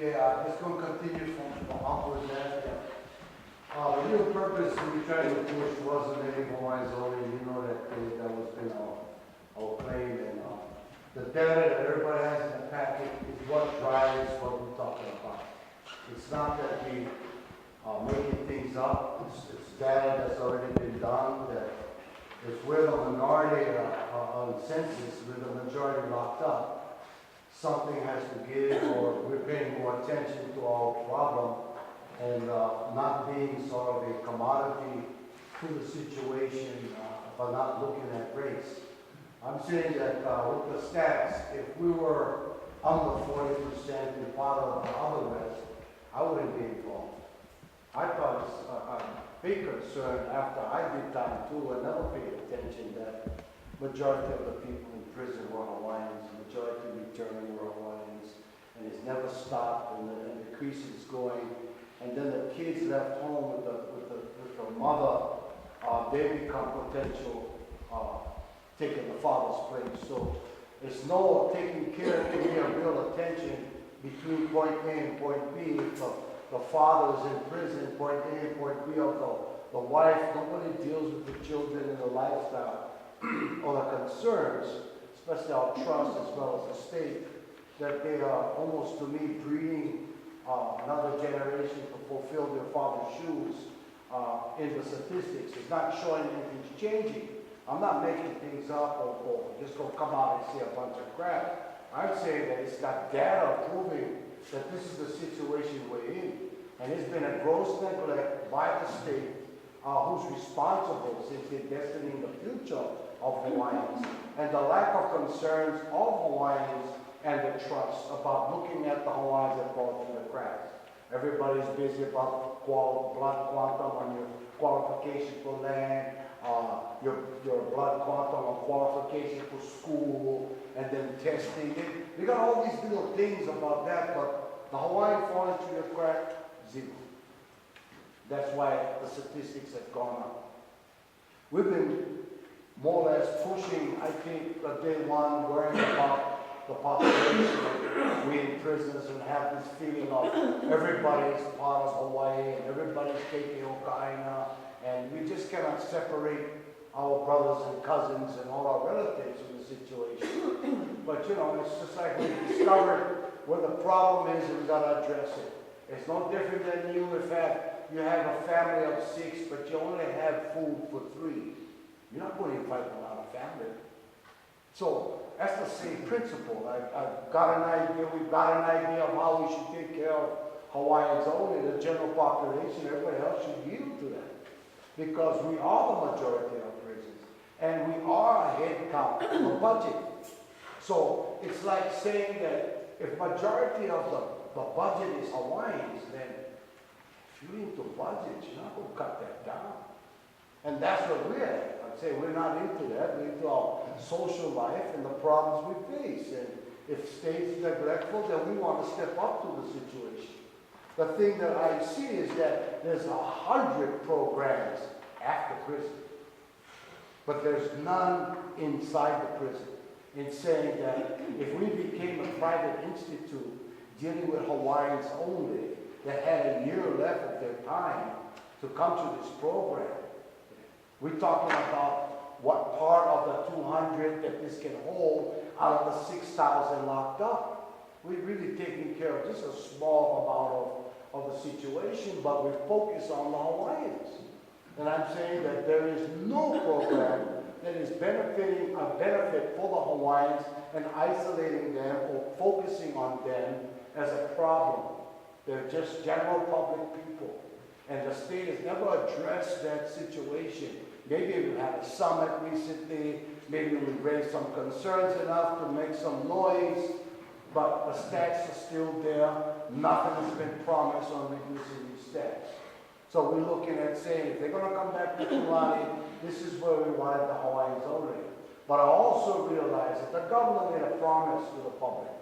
Okay, this going to continue from upward there. The real purpose we tried to push wasn't any Hawaiians only. You know that was been our claim, and the data that everybody has in the packet is what drives what we're talking about. It's not that we are making things up. It's data that's already been done. That if we're the minority on census, we're the majority locked up. Something has to give, or we're paying more attention to our problem and not being sort of a commodity to the situation by not looking at race. I'm saying that with the stats, if we were under 40% in part of the other West, I wouldn't be involved. I thought it's a big concern after I did time too. I never paid attention that majority of the people in prison were Hawaiians, majority returning were Hawaiians, and it's never stopped, and the increase is going. And then the kids left home with the mother, they become potential taking the father's place. So it's no taking care to me of real attention between point A and point B. If the father is in prison, point A and point B of the wife, nobody deals with the children and the lifestyle or the concerns, especially our trust as well as the state, that they are almost to me breeding another generation to fulfill their father's shoes in the statistics. It's not showing anything's changing. I'm not making things up or just going to come out and say a bunch of crap. I'm saying that it's got data proving that this is the situation we're in. And it's been a gross neglect by the state who's responsible since they're destining the future of Hawaiians, and the lack of concerns of Hawaiians and the trust about looking at the Hawaiians that fall through the cracks. Everybody's busy about blood quantum on your qualification for land, your blood quantum on qualification for school, and then testing. They got all these little things about that, but the Hawaiian falling through the crack, zero. That's why the statistics have gone up. We've been more or less pushing, I think, day one, worrying about the population. We in prisons and have this feeling of everybody's part of Hawaii and everybody's taking Okaina, and we just cannot separate our brothers and cousins and all our relatives from the situation. But you know, it's just like we discovered where the problem is and we gotta address it. It's no different than you you have a family of 6, but you only have food for 3. You're not going to invite another family. So that's the same principle. I've got an idea, we've got an idea of how we should take care of Hawaiians only, the general population. Everybody else should yield to that. Because we are the majority of prisons. And we are a head count of the budget. So it's like saying that if majority of the budget is Hawaiians, then if you're into budget, you're not going to cut that down. And that's what we're at. I'd say we're not into that. We're into our social life and the problems we face. And if state's neglectful, then we want to step up to the situation. The thing that I see is that there's 100 programs after prison. But there's none inside the prison. In saying that if we became a private institute dealing with Hawaiians only, that had a year left of their time to come to this program, we're talking about what part of the 200 that this can hold out of the 6,000 locked up. We're really taking care of just a small amount of the situation, but we're focused on the Hawaiians. And I'm saying that there is no program that is benefiting a benefit for the Hawaiians and isolating them or focusing on them as a problem. They're just general public people. And the state has never addressed that situation. Maybe we had a summit recently, maybe we raised some concerns enough to make some noise, but the stats are still there. Nothing has been promised on reducing these stats. So we're looking at saying, if they're going to come back to Kulani, this is where we wanted the Hawaiians only. But I also realize that the governor made a promise to the public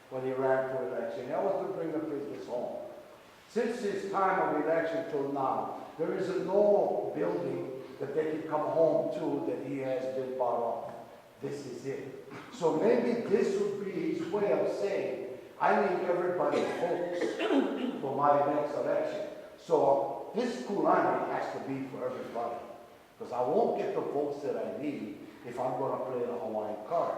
when he ran for election. That was to bring the business home. Since his time of election till now, there is no building that they can come home to that he has been part of. This is it. So maybe this would be his way of saying I need everybody focused for my next election. So this Kulani has to be for everybody. Because I won't get the votes that I need if I'm going to play the Hawaiian card.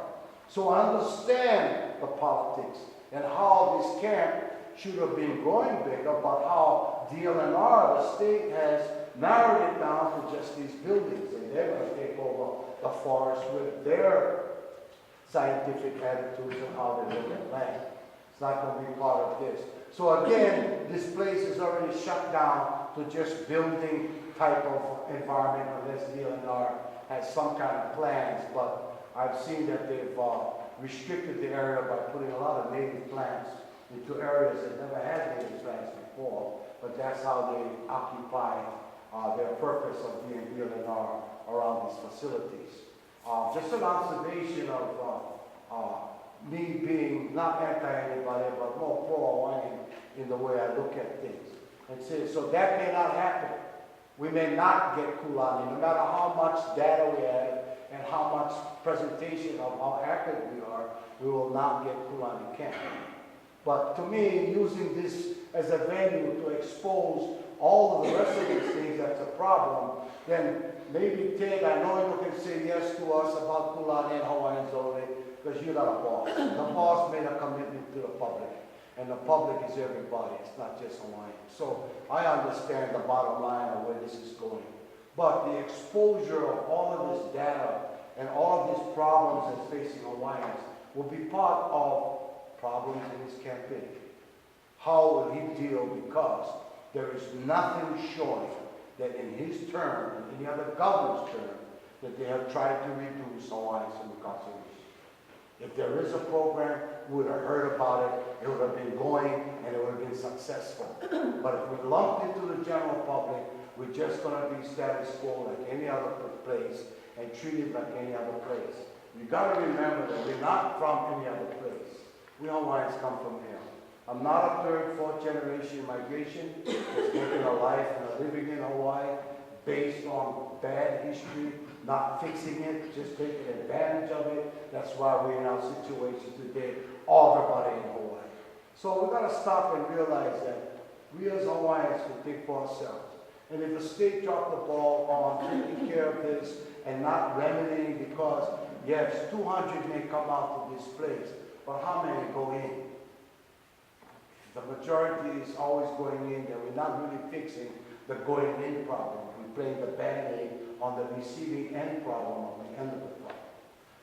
So I understand the politics and how this camp should have been growing bigger, but how DLNR, the state, has narrowed it down to just these buildings, and they're going to take over the forest with their scientific attitudes and how they look at land. It's not going to be part of this. So again, this place is already shut down to just building type of environment unless DLNR has some kind of plans, but I've seen that they've restricted the area by putting a lot of native plants into areas that never had native plants before, but that's how they occupy their purpose of being DLNR around these facilities. Just an observation of me being not anti-anybody, but more pro-Hawaiian in the way I look at things. And so that may not happen. We may not get Kulani, no matter how much data we have and how much presentation of how accurate we are, we will not get Kulani camp. But to me, using this as a venue to expose all of the rest of these things that's a problem, then maybe Ted, I know you can say yes to us about Kulani and Hawaiians only, because you're not a boss. The boss made a commitment to the public, and the public is everybody, it's not just Hawaiian. So I understand the bottom line of where this is going. But the exposure of all of this data and all of these problems that's facing Hawaiians will be part of problems in his campaign. How will he deal? Because there is nothing showing that in his term, and any other governor's term, that they have tried to reduce Hawaiians from incarceration. If there is a program, we would have heard about it, it would have been going, and it would have been successful. But if we lumped into the general public, we're just going to be status quo like any other place and treated like any other place. You got to remember that we're not from any other place. We Hawaiians come from here. I'm not a third, fourth generation migration that's making a life and a living in Hawaii based on bad history, not fixing it, just taking advantage of it. That's why we're in our situation today, everybody in Hawaii. So we've got to stop and realize that we as Hawaiians can think for ourselves. And if the state dropped the ball on taking care of this and not remedying, because yes, 200 may come out to this place, but how many go in? The majority is always going in, that we're not really fixing the going in problem. We're playing the band-aid on the receiving end problem on the end of the problem.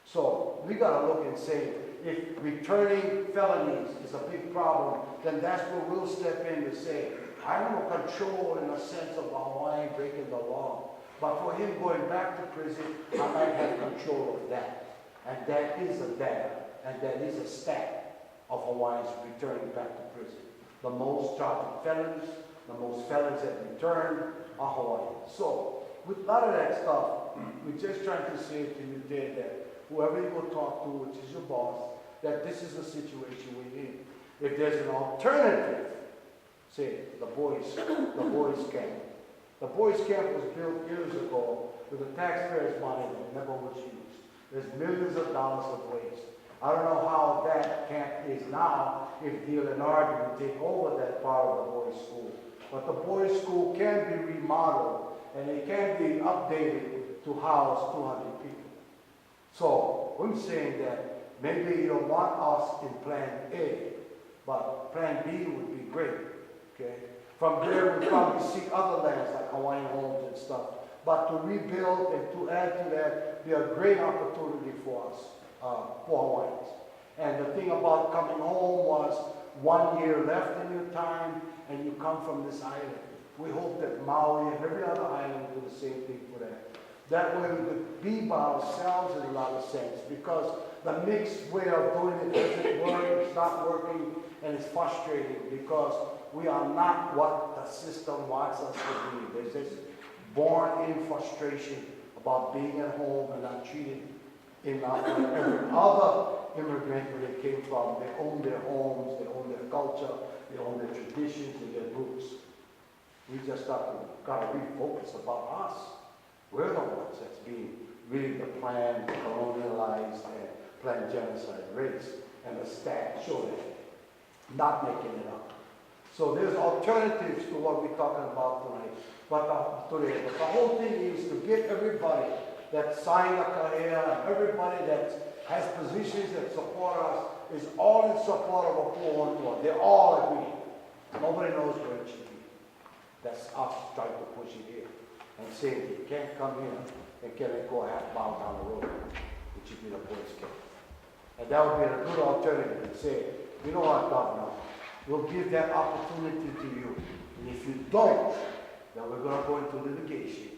So we got to look and say, if returning felonies is a big problem, then that's where we'll step in to say, I don't control in the sense of a Hawaiian breaking the law, but for him going back to prison, I might have control of that. And that is a data, and that is a stat of Hawaiians returning back to prison. The most charged felons, the most felons that return are Hawaiians. So, with a lot of that stuff, we're just trying to say to you there that whoever you will talk to, which is your boss, that this is the situation we're in. If there's an alternative, say the boys camp. The boys camp was built years ago with the taxpayers' money that never was used. There's millions of dollars of waste. I don't know how that camp is now if DLNR would take over that part of the boys' school. But the boys' school can be remodeled and it can be updated to house 200 people. So I'm saying that maybe you don't want us in Plan A, but Plan B would be great. Okay? From there, we'll probably seek other lands like Hawaiian homes and stuff. But to rebuild and to add to that, be a great opportunity for us, for Hawaiians. And the thing about coming home was 1 year left in your time, and you come from this island. We hope that Maui and every other island do the same thing for that. That way we could be by ourselves in a lot of sense, because the mixed way of doing it doesn't work, it's not working, and it's frustrating because we are not what the system wants us to be. There's this born-in frustration about being at home and not treated in every other immigrant where they came from. They own their homes, they own their culture, they own their traditions and their roots. We just got to refocus about us. We're the ones that's being really the planned, colonialized, and planned genocide race. And the stats show that. not making it up. So there's alternatives to what we're talking about tonight. But the whole thing is to get everybody that signed a career and everybody that has positions that support us is all in support of a pu'uhonua. They all agree. Nobody knows where it should be. That's us trying to push it here and saying you can't come here and can't go a half mile down the road, which should be the police camp. And that would be a good alternative to say, you know what, Governor, we'll give that opportunity to you. And if you don't, then we're going to go into litigation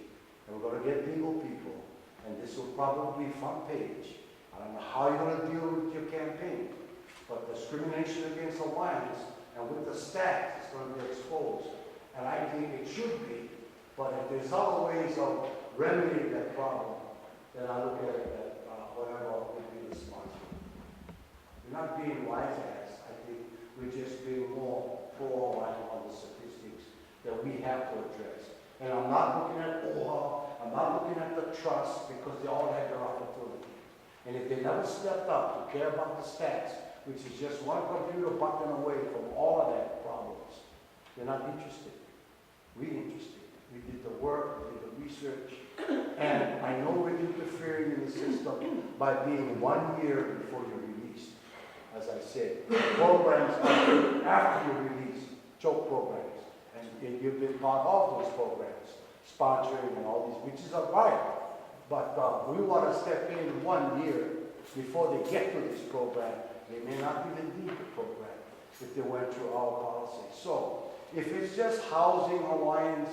and we're going to get legal people. And this will probably be front page. I don't know how you're going to deal with your campaign, but discrimination against Hawaiians and with the stats is going to be exposed. And I think it should be, but if there's other ways of remedying that problem, then I look at it that whatever would be the smart. We're not being wise ass. I think we're just being more pro-Hawaiian on the statistics that we have to address. And I'm not looking at OHA, I'm not looking at the trust, because they all had their opportunity. And if they never stepped up to care about the stats, which is just one computer button away from all of that problems, they're not interested. We're interested. We did the work, we did the research, and I know we're interfering in the system by being 1 year before you're released. As I said, programs after you're released, choke programs, and you've been part of those programs, sponsoring and all these, which is a right. But we want to step in 1 year before they get to this program. They may not even need the program if they went through our policy. So if it's just housing Hawaiians,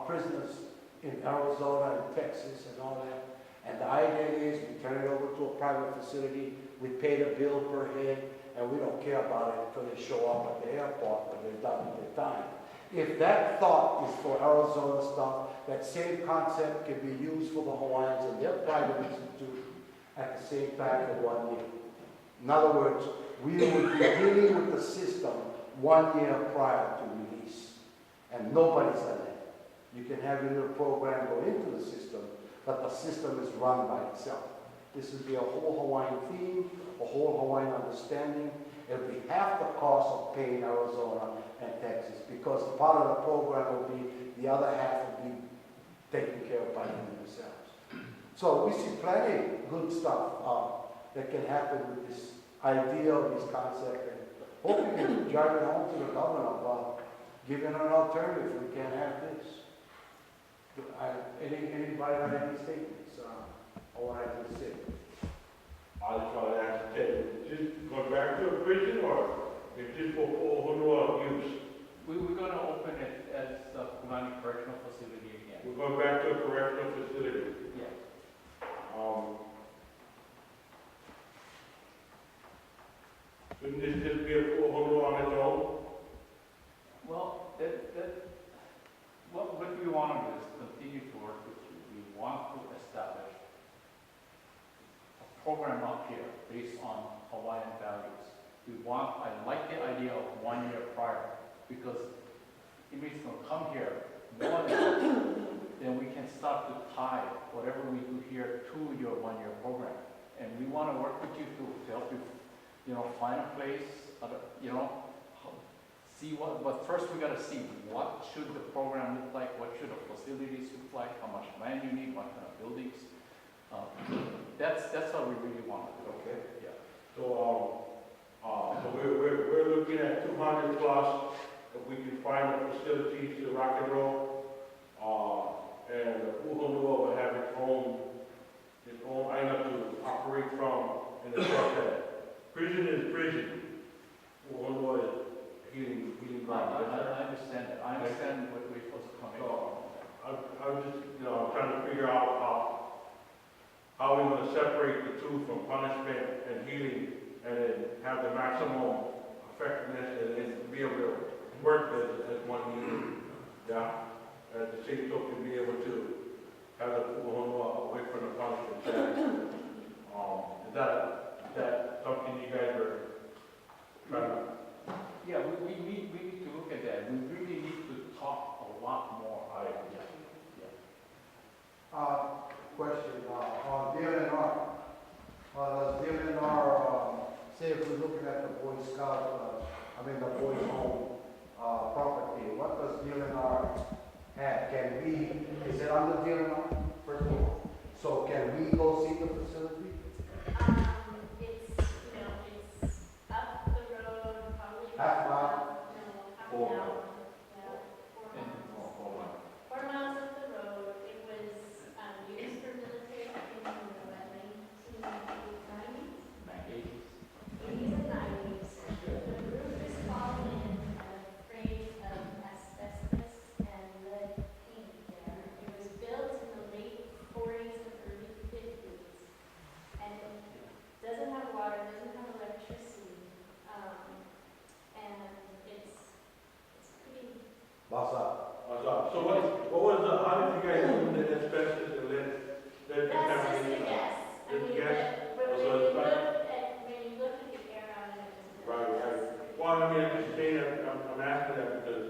prisoners in Arizona and Texas and all that, and the idea is we turn it over to a private facility, we pay the bill per head, and we don't care about it until they show up at the airport when they're done with their time. If that thought is for Arizona stuff, that same concept can be used for the Hawaiians and their private institution at the same time for 1 year. In other words, we would be dealing with the system 1 year prior to release. And nobody's done that. You can have your little program go into the system, but the system is run by itself. This would be a whole Hawaiian theme, a whole Hawaiian understanding. It'll be half the cost of paying Arizona and Texas, because part of the program will be, the other half will be taken care of by them themselves. So we see plenty of good stuff that can happen with this idea of this concept. And hope we can drive it home to the governor about giving an alternative. We can't have this. Anybody have any statements on what I just said? I just want to ask, just going back to a prison, or if just for pu'uhonua use? We're going to open it as a Kulani Correctional facility again. We're going back to a correctional facility. Yes. Shouldn't this just be a pu'uhonua on its own? Well, what we want to do is continue to work with you. We want to establish a program up here based on Hawaiian values. I like the idea of 1 year prior, because inmates will come here, then we can start to tie whatever we do here to your 1 year program. And we want to work with you to help you, find a place, see but first we got to see what should the program look like, what should the facilities look like, how much land you need, what kind of buildings. That's what we really want to do. Okay. Yeah. So we're looking at 200 plus, if we can find the facilities to rock and roll. And the pu'uhonua will have its own aina to operate from, in the sense that prison is prison. Pu'uhonua is healing ground. I understand that. I understand what we're supposed to come in. I'm just, I'm trying to figure out how we're going to separate the two from punishment and healing, and then have the maximum effectiveness and then be able to work as one unit. Yeah. At the same token, be able to have the pu'uhonua away from the punishment side. Is that something you guys are trying to? Yeah, we need to look at that. We really need to talk a lot more. Question, on DLNR. Does DLNR, say if we're looking at the Boy Scout I mean, the boys' home, property, what does DLNR have? Can we, is it under DLNR, first of all? So can we go see the facility? It's, it's up the road, probably. Half mile? No, half an hour. Yeah, 4 miles up the road. It was, used for military in the late 1990s. 80s and 90s. The roof is falling in, afraid of asbestos and lead paint there. It was built in the late 40s and early 50s. And it doesn't have water, doesn't have electricity. And it's pretty. Basa. So what was the, how did you guys do the asbestos and lead That's just a contamination? guess. I Just mean, guess? but when So you it's look fine. at the air on it, it's. Right. Well, I mean, I'm just saying, I'm asking that because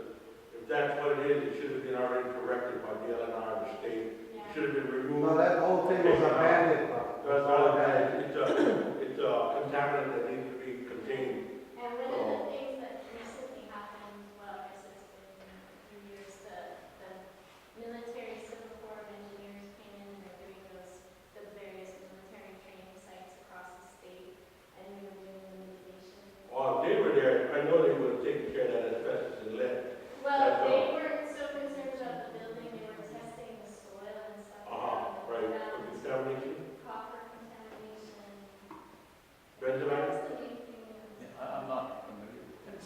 if that's what it is, it should have been already corrected by the LNR, the state. It Yeah. should have been removed. No, that whole thing was abandoned. That's all that is. It's a contaminant that needs to be contained. And one of the things that recently happened, well, I guess it's been a few years, the military Civil Corps of Engineers came in and they're doing the various military training sites across the state, and we were doing the mitigation. Well, if they were there, I know they would have taken care of that asbestos and lead. Well, That's they all. weren't so concerned about the building, they were testing the soil and stuff. Right, for contamination, Copper contamination. benzoate. That's the main thing. I'm not familiar with that.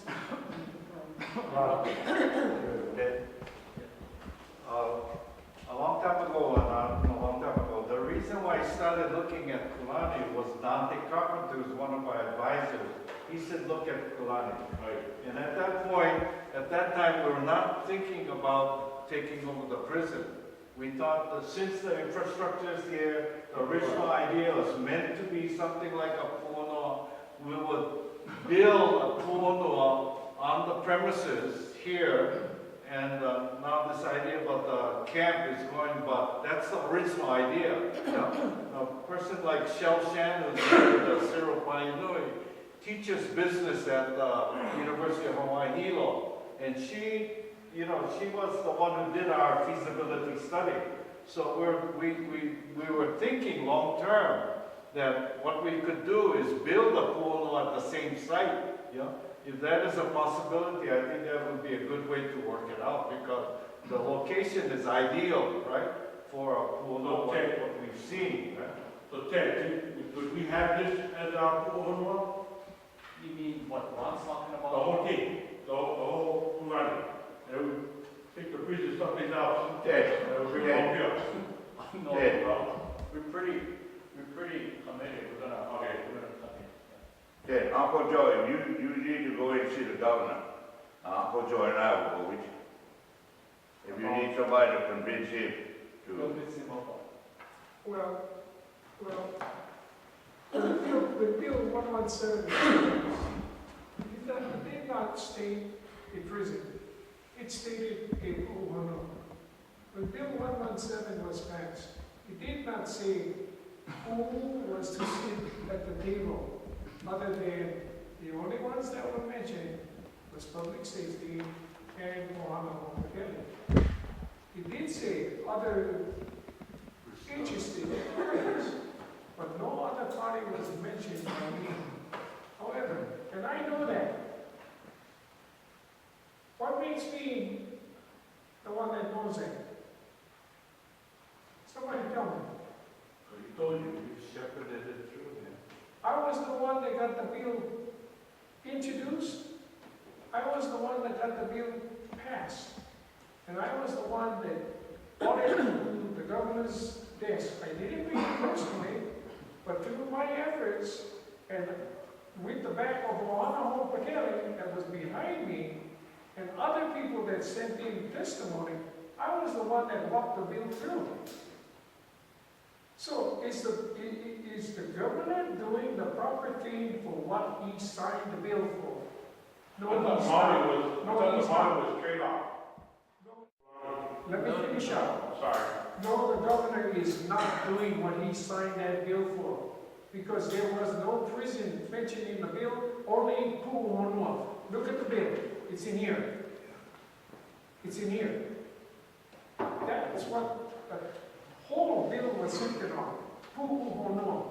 A long time ago, the reason why I started looking at Kulani was Dante Carpenter, who's one of my advisors. He said, look at Kulani. Right. And at that point, at that time, we were not thinking about taking over the prison. We thought that since the infrastructure is here, the original idea was meant to be something like a pu'uhonua. We would build a pu'uhonua on the premises here, and now this idea about the camp is going, but that's the original idea. You know? A person like Shel Shan, who's the Cyril Painui, teaches business at the University of Hawaii Hilo, and she was the one who did our feasibility study. So we were thinking long term that what we could do is build a pu'uhonua at the same site. You know? If that is a possibility, I think that would be a good way to work it out, because the location is ideal, right, for a pu'uhonua like what we've seen. Right? So Ted, would we have this as our pu'uhonua? You mean what Ron's talking The about? whole thing, the whole Kulani. They would take the prison someplace else. Ted, They would bring it home here. No, Yeah. we're pretty committed. We're gonna come in. Then Uncle Joe, you need to go and see the governor. Uncle Joe and I will go with you. If you need somebody to convince him to. Well, the bill 117 did not state a prison. It stated a pu'uhonua. When Bill 117 was passed, it did not say who was to sit at the table, other than the only ones that were mentioned was public safety and Ohana Ho'opakele. It did say other interested parties, but no other party was mentioned by me. However, and I know that, what makes me the one that knows that? Somebody tell me. He told you shepherded it through him. I was the one that got the bill introduced. I was the one that got the bill passed. And I was the one that brought it to the governor's desk. I didn't read it personally, but through my efforts and with the back of Ohana Ho'opakele that was behind me, and other people that sent in testimony, I was the one that walked the bill through. So is the governor doing the proper thing for what he signed the bill for? I thought the he's not. money was straight off. Let me finish up. Sorry. No, the governor is not doing what he signed that bill for, because there was no prison mentioned in the bill, only pu'uhonua. look at the bill. It's in here. It's in here. That's what the whole bill was centered on. Pu'uhonua.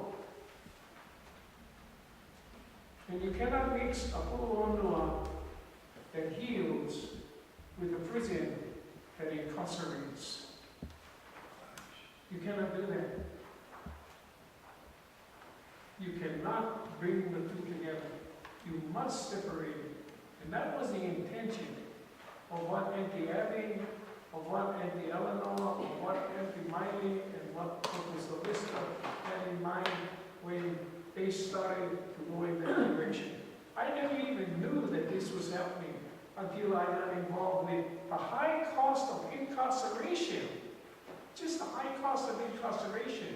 And you cannot mix a pu'uhonua that heals with a prison that incarcerates. You cannot do that. You cannot bring the two together. You must separate it. And that was the intention of what Auntie Abby, of what Auntie Eleanor, of what Auntie Miley, and what Professor Lister had in mind when they started to go in that direction. I never even knew that this was happening until I got involved with the high cost of incarceration. Just the high cost of incarceration.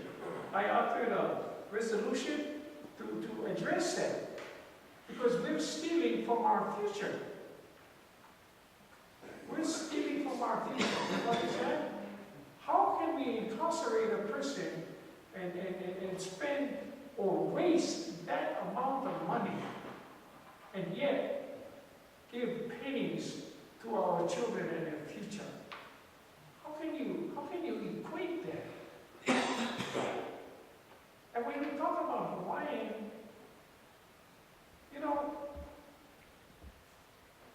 I authored a resolution to address that. Because we're stealing from our future. We're stealing from our future. You understand? How can we incarcerate a person and spend or waste that amount of money and yet give pennies to our children and their future? How can you equate that? And when we talk about Hawaiian, you know,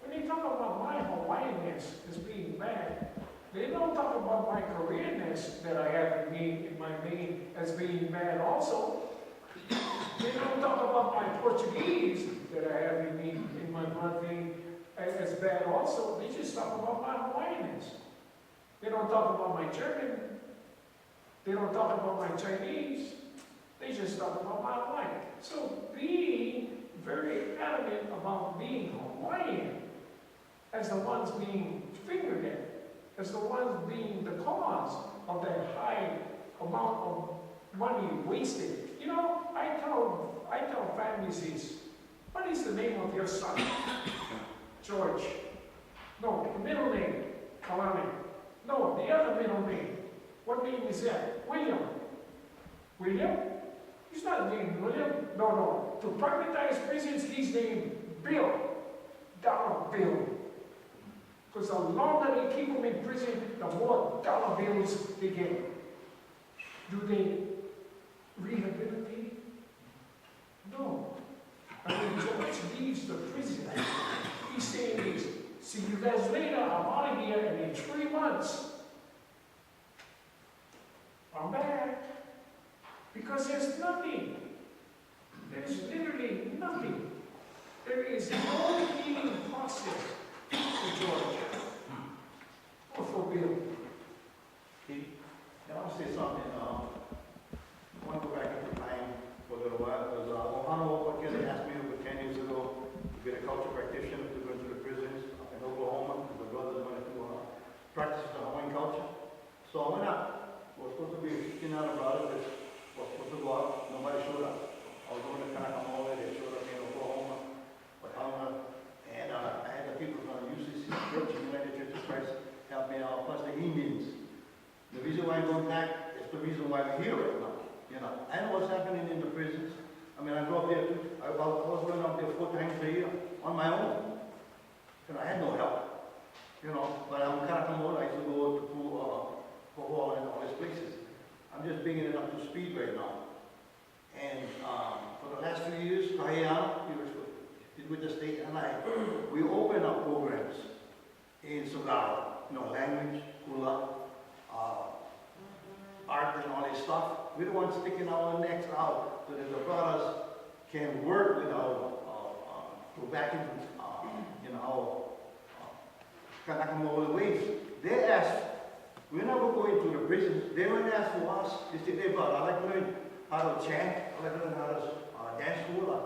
when they talk about my Hawaiianness as being bad, they don't talk about my Koreanness that I have in me, in my being, as being bad also. They don't talk about my Portuguese that I have in me, in my blood vein, as bad also. They just talk about my Hawaiianness. They don't talk about my German. They don't talk about my Chinese. They just talk about my Hawaiian. So being very adamant about being Hawaiian as the ones being fingered at, as the ones being the cause of that high amount of money wasted. You know, I tell families this. What is the name of your son? George. No, the middle name, Kalani. No, the other middle name. What name is that? William. William? He's not named William. No. To privatize prisons, he's named Bill. Dollar Bill. Because the longer they keep him in prison, the more dollar bills they get. Do they rehabilitate? No. And when George leaves the prison, he's saying this, see you guys later, I'm out of here, and in 3 months, I'm back. Because there's nothing. There's literally nothing. There is no healing process for George or for Bill. Can I say something? I want to go back into time for a little while, because Ohana Ho'opakele asked me over 10 years ago to be a culture practitioner to go into the prisons in Oklahoma, because my brothers wanted to practice the Hawaiian culture. So I went out. I was supposed to be speaking out about it. I was supposed to go out. Nobody showed up. I was going to Kanakamoa. They showed up in Oklahoma, and I had the people from UCC Church, United Church of Christ, help me out, plus the Indians. The reason why I'm going back is the reason why we're here right now. You know, I know what's happening in the prisons. I mean, I grew up there too. I was going up there 4 times a year on my own. You know, I had no help. You know, but I'm Kanakamoa. I used to go to Pu'uhonua and all these places. I'm just bringing it up to speed right now. And for the last few years, Hawaiian, with the state and we open up programs in Sagara, you know, language, hula, art and all this stuff. We don't want sticking our necks out so that the brothers can work with our, go back into, our Kanakamoa ways. They ask, we're never going to the prisons. They won't ask for us. They say, hey, brother, I like to learn how to chant, I like to learn how to dance hula.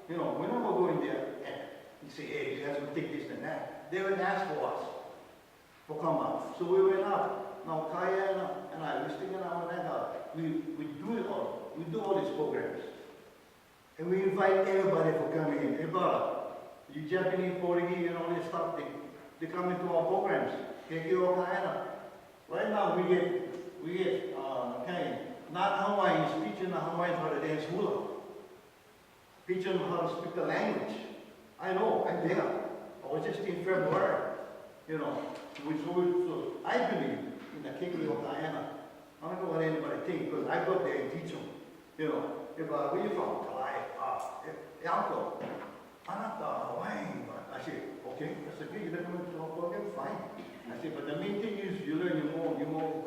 You know, we're never going there and you say, hey, you guys will take this and that. They would ask for us for come out. So we went out. Now Kaya and I, we're sticking our neck out. We do it all. We do all these programs. And we invite everybody for coming in. Hey brother, you Japanese, Portuguese and all this stuff, they come into our programs. Right now we get not Hawaiians teaching the Hawaiians how to dance hula. Teach them how to speak the language. I know, I'm there. was just in February, you know. So I believe in the kingdom of Diana. I don't know what anybody thinks, because I go there and teach them, you know. If, where you from? Kalai, uncle. I'm not Hawaiian, but I said, okay. I said, okay, you never went to Ho'opakele, fine. I said, but the main thing is you learn you more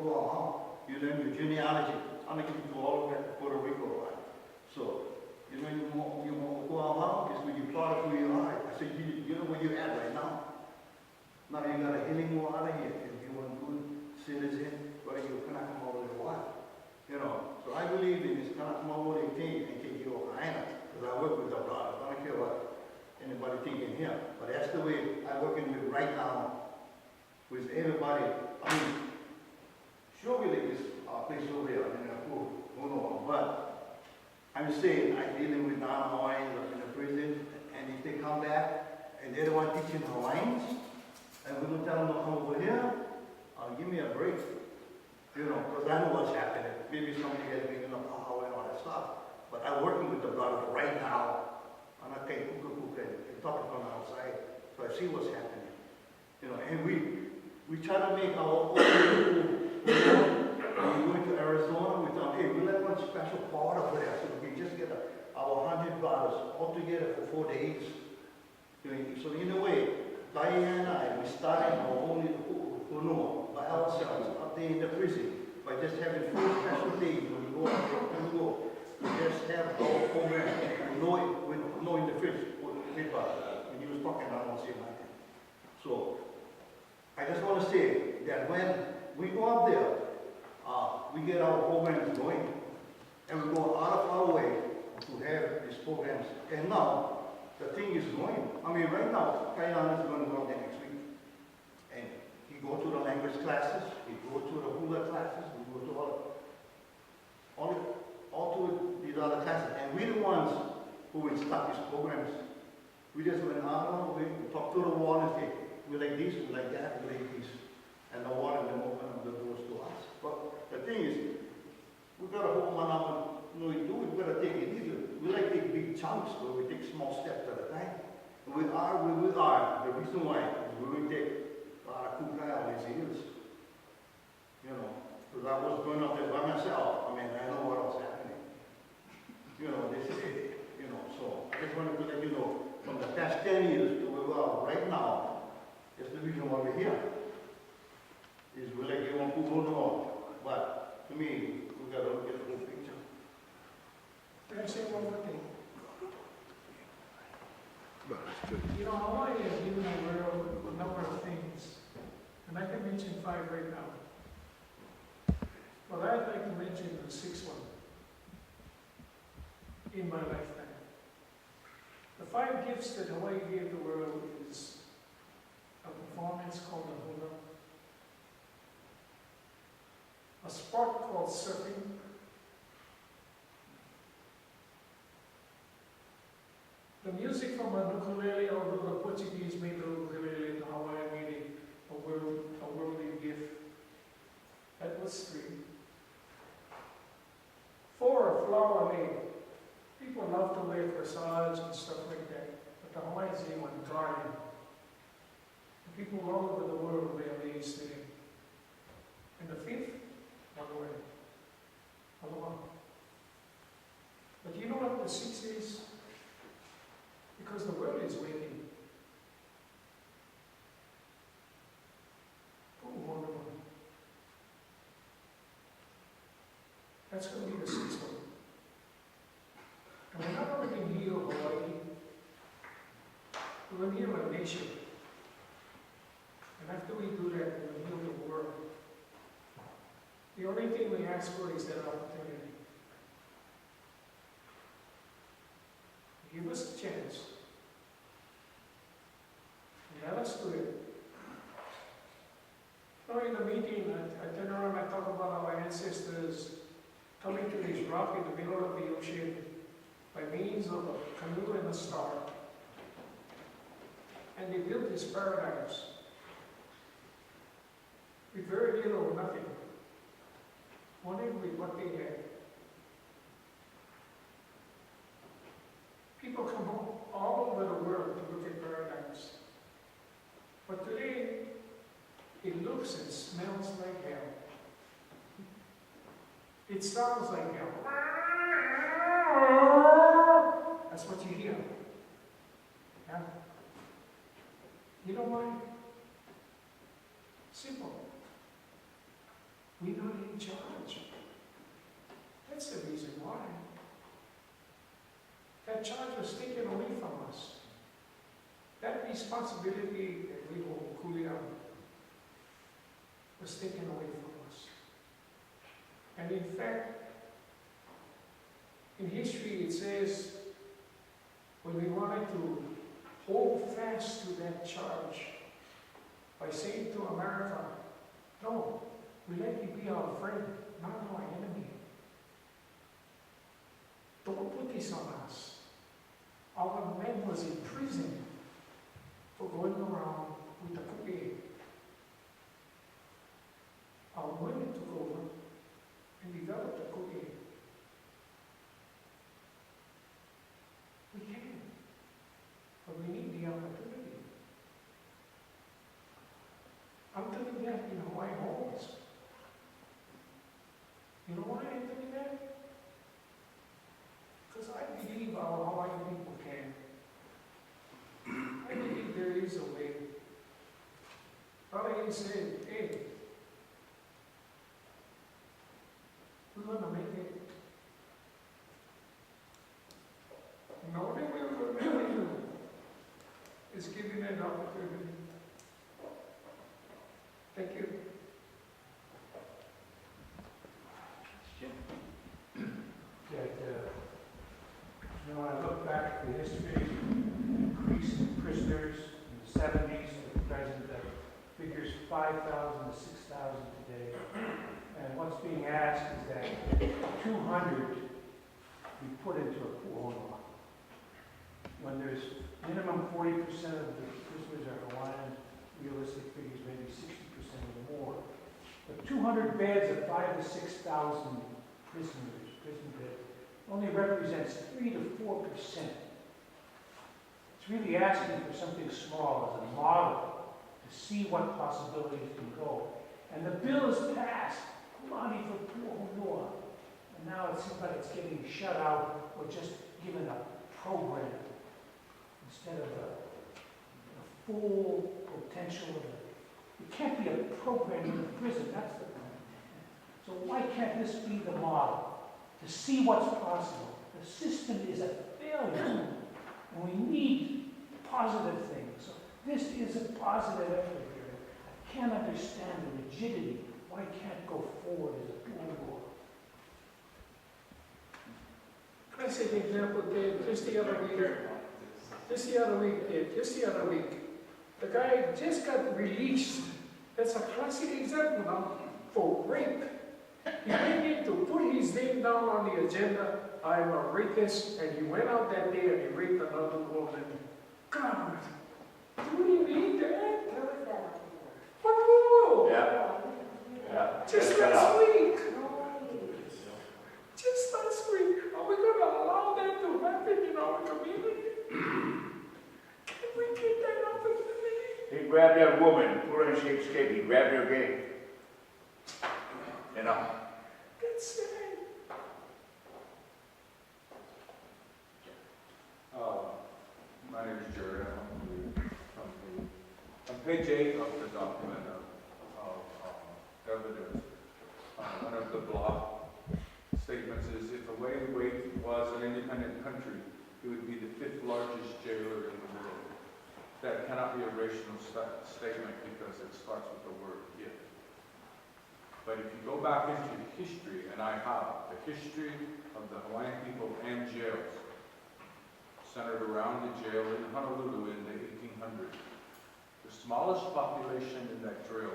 go around. You learn your genealogy. I'm going to go all the way to Puerto Rico, right? So, you learn you more go around, is when you part of who you are. I said, you know where you're at right now. Now you got a healing more out of here. If you want good citizen, whether you cannot come over there, what? You know, so I believe in this cannot come over there thing and take you over. Because I work with the brothers. I don't care what anybody thinking here. But that's the way I'm working with right now. With everybody. I mean, sure we like this place over here, puuhonua, but I'm saying I'm dealing with non-Hawaiians up in the prison, and if they come back and they don't want teaching Hawaiians, and we don't tell them to come over here, give me a break. You know, because I know what's happening. Maybe somebody has been in the power and all that stuff. But I'm working with the brothers right now. I'm not saying talking from outside, so I see what's happening. You know, and we try to make our own people. When we went to Arizona, we thought, hey, we let one special part over there, so we can just get our 100 brothers all together for 4 days. So in a way, Diane and I, we started our own pu'uhonua by ourselves up there in the prison by just having 4 special days when we go out there, we just have our program. We know in the fridge, when he was talking, I don't say nothing. So I just want to say that when we go up there, we get our programs going, and we go out of our way to have these programs. And now, the thing is going. I mean, right now, Kaiana is going to go there next week. And he go to the language classes, he go to the hula classes, we go to all to these other classes. And we're the ones who will start these programs. We just went out, we talk to the wall and say, we like this, we like that, we like this. And the wall and then open up the doors to us. But the thing is, we got to hold on up. No, we got to take it easy. We like take big chunks, but we take small steps at a time. And we are where we are. The reason why is we will take a lot of kukai on these hills. You know, because I was going up there by myself. I mean, I know what was happening. You know, they say, you know, so I just wanted to let you know, from the past 10 years to where we are right now, that's the reason why we're here. Is we like you want puuhonua, but to me, we got to look at the whole picture. Can I say one more thing? You know, Hawaii has given the world a number of things, and I can mention 5 right now. But I'd like to mention the 6th one in my lifetime. The 5 gifts that Hawaii gave the world is a performance called the hula, a sport called surfing, the music from a ukulele, although the Portuguese made the ukulele, the Hawaiian made it a worldly gift. That was 3. 4, flower lay. People love to lay corsage and stuff like that, but the Hawaiians say one garden. People all over the world wear lace today. And the 5th, one way. Aloha. But you know what the 6th is? Because the world is waiting. Pu'uhonua. That's going to be the 6th one. And we're not only going to heal Hawaii, we're going to heal a nation. And after we do that, we'll heal the world. The only thing we ask for is that opportunity. Give us a chance. And let us do it. During the meeting, I turn around and I talk about our ancestors coming to this rock in the middle of the ocean by means of a canoe and a star. And they built this paradise with very little or nothing, only with what they had. People come all over the world to look at paradise. looks and smells like hell. It sounds like hell. That's what you hear. Yeah. You know why? Simple. We're not in charge. That's the reason why. That charge was taken away from us. That responsibility that we hold was taken away from us. And in fact, in history it says, when we wanted to hold fast to that charge by saying to America, no, we let you be our friend, not our enemy. Don't put this on us. Our man was in prison for going around with the cookie. Our women took over and developed the cookie. We can, but we need the opportunity. I'm doing that in Hawaiian homes. You know why I'm doing that? Because I believe our Hawaiian people can. I believe there is a way. Hawaiian said, hey, we're going to make it. And the only way we're going to make it is giving an opportunity. Thank you. When I look back at the history, increase in prisoners in the 70s to the present, figures 5,000 to 6,000 today. And what's being asked is that 200 be put into a pu'uhonua. When there's minimum 40% of the prisoners are Hawaiian, realistic figures maybe 60% or more. But 200 beds of 5,000 to 6,000 prisoners, prison beds, only represents 3 to 4%. It's really asking for something small as a model to see what possibilities can go. And the bill is passed, Kulani for pu'uhonua. And now it seems like it's getting shut out or just given a program instead of the full potential of it. It can't be a program in the prison, that's the point. So why can't this be the model? To see what's possible. The system is a failure, and we need positive things. So this is a positive effort here. I can't understand the rigidity. Why can't it go forward as a pu'uhonua? Classic example, Dave, just the other week, the guy just got released. That's a classic example now for rape. He didn't need to put his name down on the agenda, I'm a rapist, and he went out that day and he raped another woman. God, do we need that? Whoa! Yeah. Just last week. Just last week. Are we going to allow that to happen in our community? Can we get that opportunity? He grabbed that woman, put her in shape skate, he grabbed her again. You know? That's sad. My name is Jerry. On page 8 of the document of evidence, one of the block statements is, if Kuwait was an independent country, it would be the 5th largest jailer in the world. That cannot be a racial statement because it starts with the word if. But if you go back into history, and I have, the history of the Hawaiian people and jails, centered around the jail in Honolulu in the 1800s, the smallest population in that jail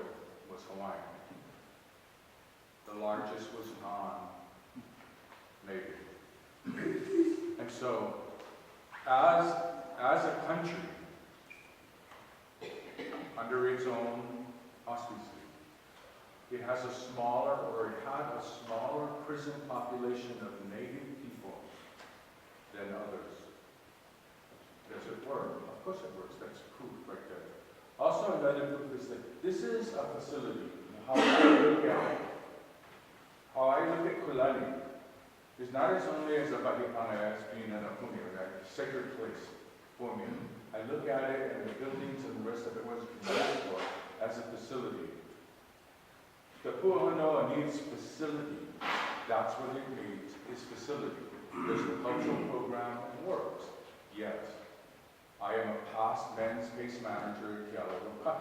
was Hawaiian. The largest was non-native. And so, as a country, under its own auspices, it has a smaller, or it had a smaller prison population of native people than others. Does it work? Of course it works. That's proof right there. Also, another group is that this is a facility. How I look at it, how I look at Kulani, is not as only as a Bahipana as being an Apuni, or a sacred place for me. I look at it and the buildings and the rest of it was built for as a facility. The pu'uhonua needs facility. That's what it needs, is facility. Does the cultural program works? Yes. I am a past men's case manager at Kaleiliki.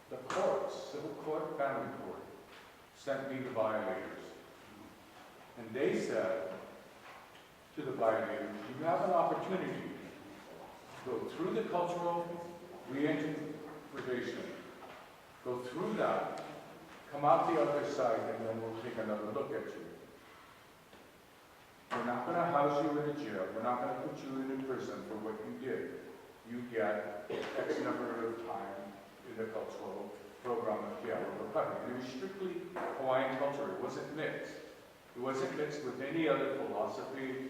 The courts, civil court, family court, sent me the violators. And they said to the violators, you have an opportunity to go through the cultural reinterpretation, go through that, come out the other side, and then we'll take another look at you. We're not going to house you in a jail. We're not going to put you in a prison for what you did. You get X number of time in the cultural program of Kaleiliki. It was strictly Hawaiian culture. It wasn't mixed. It wasn't mixed with any other philosophy,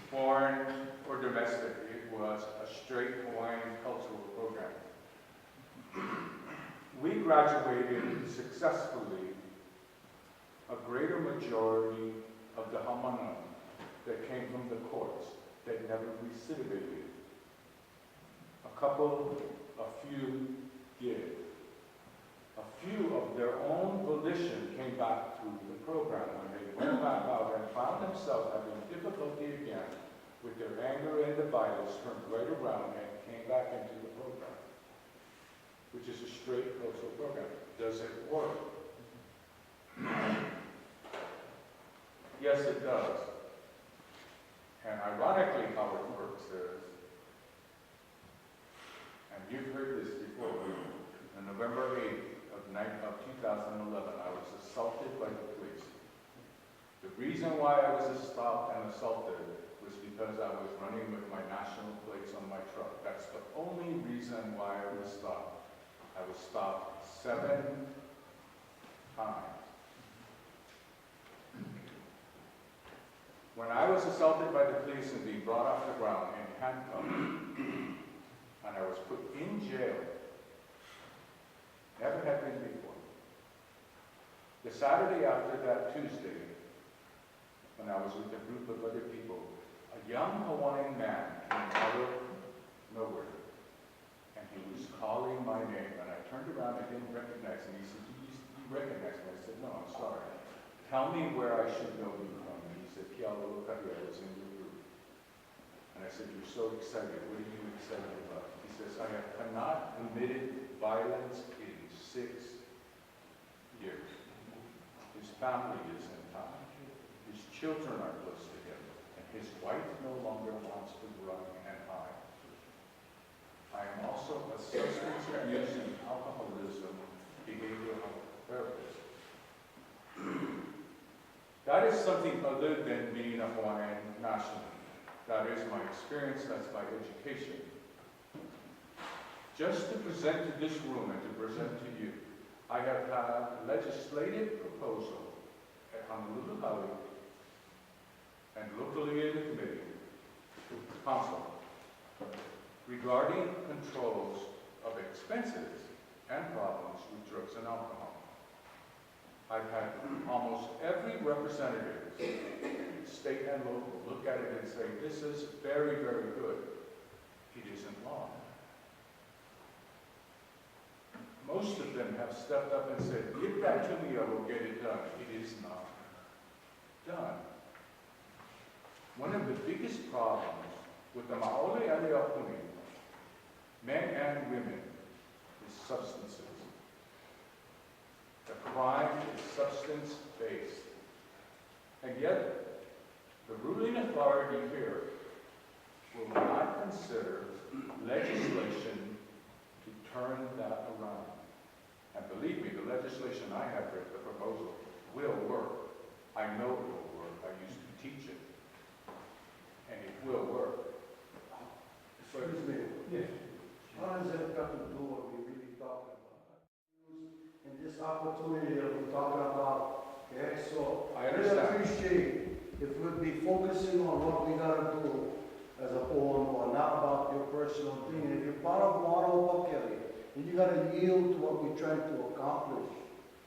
foreign or domestic. It was a straight Hawaiian cultural program. We graduated successfully a greater majority of the hamana that came from the courts that never recidivated. A few did. A few of their own volition came back through the program when they went back out and found themselves having difficulty again with their anger and the violence, turned right around and came back into the program, which is a straight cultural program. Does it work? Yes, it does. And ironically, how it works is, and you've heard this before, on November 8th of 2011, I was assaulted by the police. The reason why I was stopped and assaulted was because I was running with my national plates on my truck. That's the only reason why I was stopped. I was stopped 7 times. When I was assaulted by the police and being brought off the ground in handcuffs, and I was put in jail, never had been before. The Saturday after that Tuesday, when I was with a group of other people, a young Hawaiian man came out of nowhere, and he was calling my name, and I turned around and didn't recognize him. He said, "You recognize me?" I said, "No, I'm sorry. Tell me where I should know you from." And he said, "Kealoha, I was in your group." And I said, "You're so excited. What are you excited about?" He says, "I have not committed violence in 6 years. His family is in town. His children are close to him. And his wife no longer wants to run and hide. I am also a substance abuse and alcoholism behavioral health therapist." That is something other than being a Hawaiian national. That is my experience, that's my education. Just to present to this room and to present to you, I have had a legislative proposal at Honolulu and locally in the committee, council, regarding controls of expenses and problems with drugs and alcohol. I've had almost every representative, state and local, look at it and say, "This is very, very good." It isn't law. Most of them have stepped up and said, "Give that to me, I will get it done." It is not done. One of the biggest problems with the Ma'ole Aleapuni, men and women, is substances. The crime is substance-based. And yet, the ruling authority here will not consider legislation to turn that around. And believe me, the legislation I have written, the proposal, will work. I know it will work. I used to teach it. And it will work. Excuse me. Yes. How does that got to do what we're really talking about? In this opportunity that we're talking about, okay, so I really understand. appreciate if we'd be focusing on what we gotta do as a pu'uhonua, not about your personal thing. And if you're part of Ohana Ho'opakele, then you gotta yield to what we're trying to accomplish,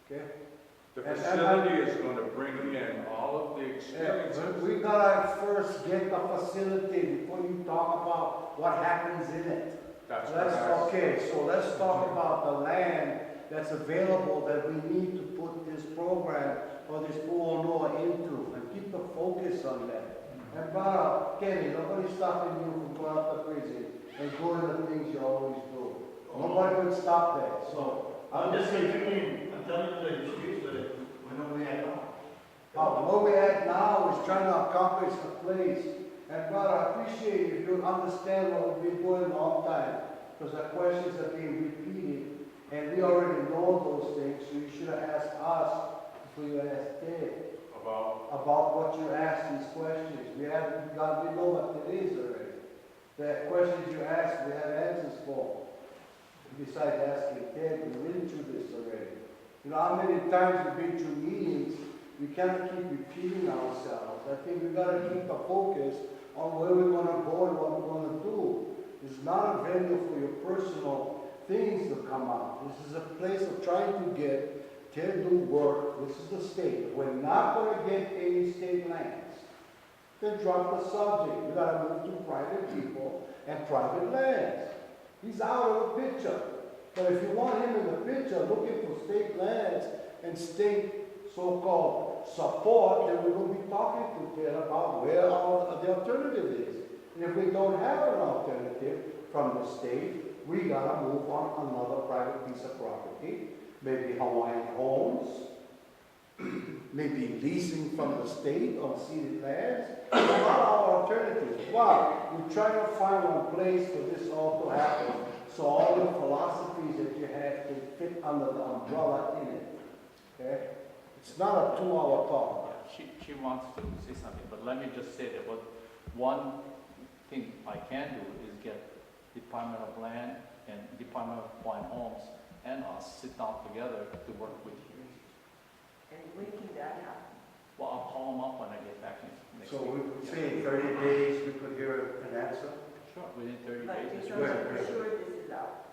okay? The And- facility is going to bring in all of the experiences. We gotta first get the facility before you talk about what happens in it. That's Let's, what I- okay, so let's talk about the land that's available that we need to put this program or this pu'uhonua into, and keep the focus on that. And brother Kenny, nobody's stopping you from going out to prison and doing the things you always do. Nobody would stop that, so. I'm just saying, I'm telling you the excuse, but we're not really at all. What we at now is trying to accomplish a place. And brother, I appreciate if you understand what we've been doing a long time, because the questions are being repeated, and we already know those things, so you should have asked us before you asked Ted about what you asked these questions. We know what it is already. The questions you asked, we have answers for. Besides asking Ted, we've been through this already. You know how many times we've been through meetings, we cannot keep repeating ourselves. I think we've got to keep the focus on where we're going to go and what we're going to do. It's not a venue for your personal things to come out. This is a place of trying to get Ted do work. This is the state. We're not going to get any state lands. Then drop the subject. We got to move to private people and private lands. He's out of the picture. But if you want him in the picture looking for state lands and state so-called support, then we will be talking to Ted about where the alternative is. And if we don't have an alternative from the state, we gotta move on another private piece of property, maybe Hawaiian homes, maybe leasing from the state on ceded lands. There's a lot of alternatives. But we're trying to find one place for this all to happen, so all the philosophies that you have can fit under the umbrella in it. Okay? It's not a 2-hour talk. She wants to say something, but let me just say that one thing I can do is get Department of Land and Department of Hawaiian Homes and us sit down together to work with you. And when can that happen? Well, I'll call them up when I get back next So week. we would say in 30 days we could hear an answer? Sure, within 30 But days. you're for sure this is out.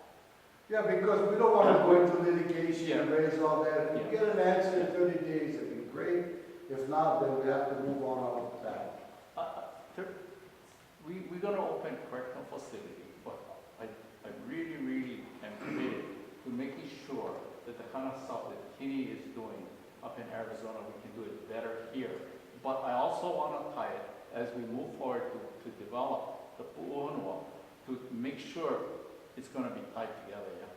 Yeah, because we don't want to go into litigation and raise all that. If we Yeah. get an answer in 30 days, it'd be great. If not, then we have to move on out of that. We're going to open correctional facility, but I really am committed to making sure that the kind of stuff that Kini is doing up in Arizona, we can do it better here. But I also want to tie it, as we move forward to develop the pu'uhonua, to make sure it's going to be tied together, yeah?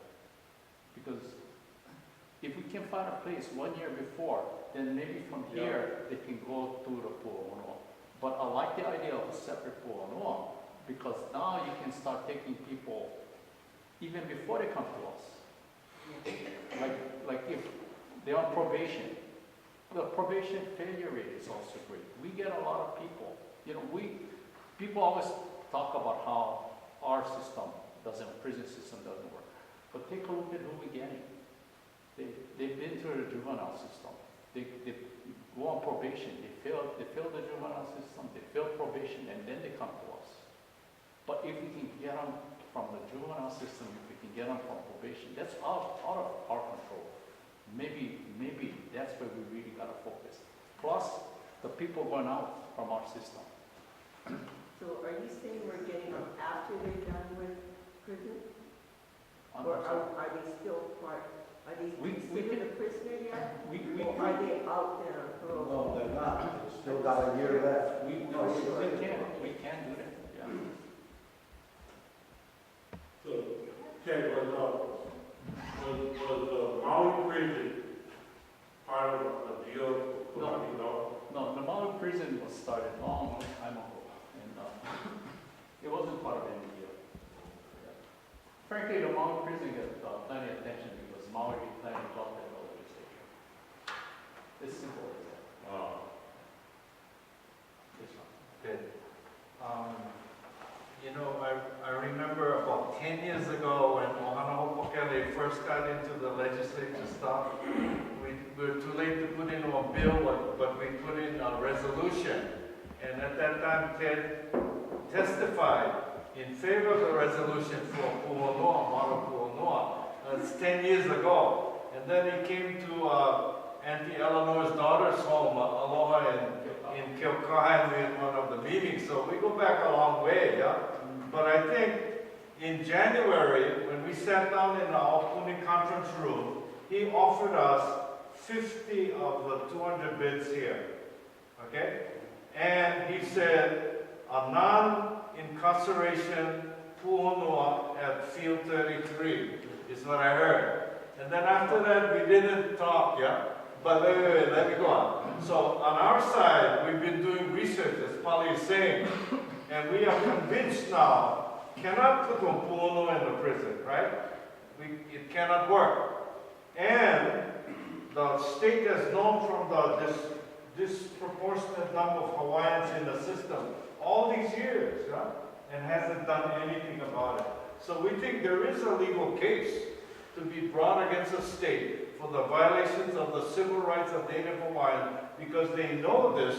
Because if we can find a place 1 year before, then maybe from here, they can go to the pu'uhonua. But I like the idea of a separate pu'uhonua, because now you can start taking people even before they come to us. Like if they're on probation, the probation failure rate is also great. We get a lot of people. You know, people always talk about how our prison system doesn't work. But take a look at who we're getting. They've been through the juvenile system. They go on probation. They fail the juvenile system. They fail probation, and then they come to us. But if we can get them from the juvenile system, if we can get them from probation, that's out of our control. Maybe that's where we really got to focus. Plus, the people going out from our system. So are you saying we're getting them after they're done with prison? I'm Or sorry. are they still part, are they We considered a prisoner yet? We Or are they out there on parole? No, they're not. They've still got a year left. we can do that. Yeah. So, Ted, was Maui prison part of a deal with Kulani, no? No, the Maui prison was started long time ago, and it wasn't part of any deal. Yeah. Frankly, the Maui prison got plenty of attention because Maui declared blocked the legislature. It's simple as that. This one. Good. You know, I remember about 10 years ago when Ohana Ho'opakele first got into the legislature stuff, we were too late to put in a bill, but we put in a resolution. And at that time, Ted testified in favor of the resolution for pu'uhonua, model pu'uhonua. That's 10 years ago. And then he came to Auntie Eleanor's daughter's home, Aloha, in Kilkai. We had one of the meetings. So we go back a long way, yeah? But I think in January, when we sat down in the Aupuni conference room, he offered us 50 of the 200 bids here, okay? And he said, a non-incarceration pu'uhonua at field 33 is what I heard. And then after that, we didn't talk, yeah? But wait, let me go on. So on our side, we've been doing research, as Polly is saying, and we are convinced now, cannot put on pu'uhonua in the prison, right? It cannot work. And the state has known from the disproportionate number of Hawaiians in the system all these years, yeah? And hasn't done anything about it. So we think there is a legal case to be brought against the state for the violations of the civil rights of Native Hawaiians because they know this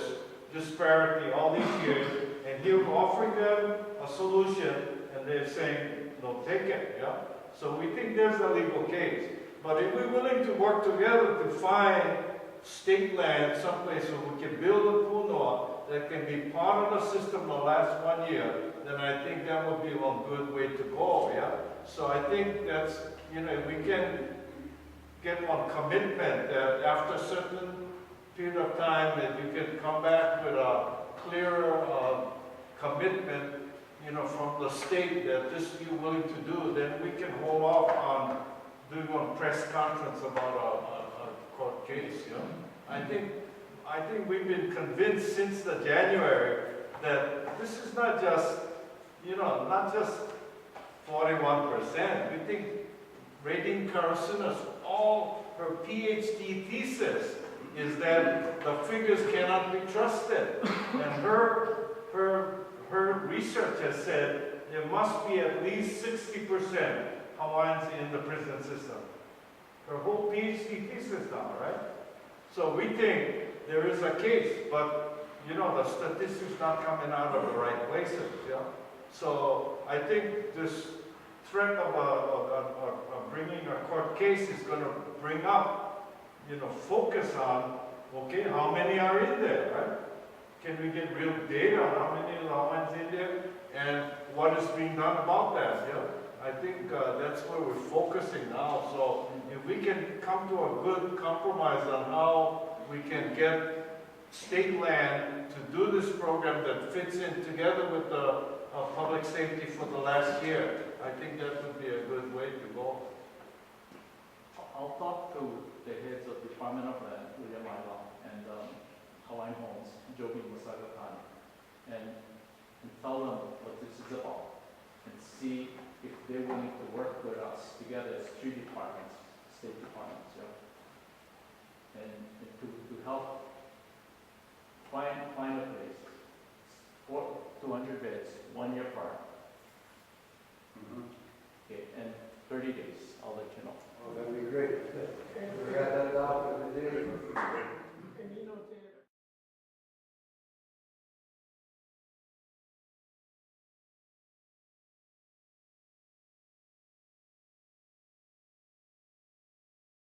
disparity all these years, and you're offering them a solution, and they're saying, no, take it, yeah? So we think there's a legal case. But if we're willing to work together to find state land someplace where we can build a pu'uhonua that can be part of the system the last 1 year, then I think that would be a good way to go, yeah? So I think that's, you know, we can get one commitment that after a certain period of time that you can come back with a clearer commitment, you know, from the state that this you're willing to do, then we can hold off on doing a press conference about a court case, you know. I think we've been convinced since the January that this is not just, you know, not just 41%. We think Radine Karasuna's all her PhD thesis is that the figures cannot be trusted. And her research has said there must be at least 60% Hawaiians in the prison system. Her whole PhD thesis now, right? So we think there is a case, but you know, the statistics not coming out of the right places, yeah? So I think this threat of bringing a court case is going to bring up, you know, focus on, okay, how many are in there, right? Can we get real data on how many Hawaiians in there and what is being done about that, yeah? I think that's where we're focusing now. So if we can come to a good compromise on how we can get state land to do this program that fits in together with the public safety for the last year, I think that would be a good way to go. I'll talk to the heads of Department of Land, William Isla, and Hawaiian Homes, Joby Masagakan, and tell them what this is about, and see if they're willing to work with us together as three departments, state departments, yeah, and to help find a place for 200 beds, 1 year apart. Okay, and 30 days, I'll let you know. Oh, that'd be great. We got that down for the day.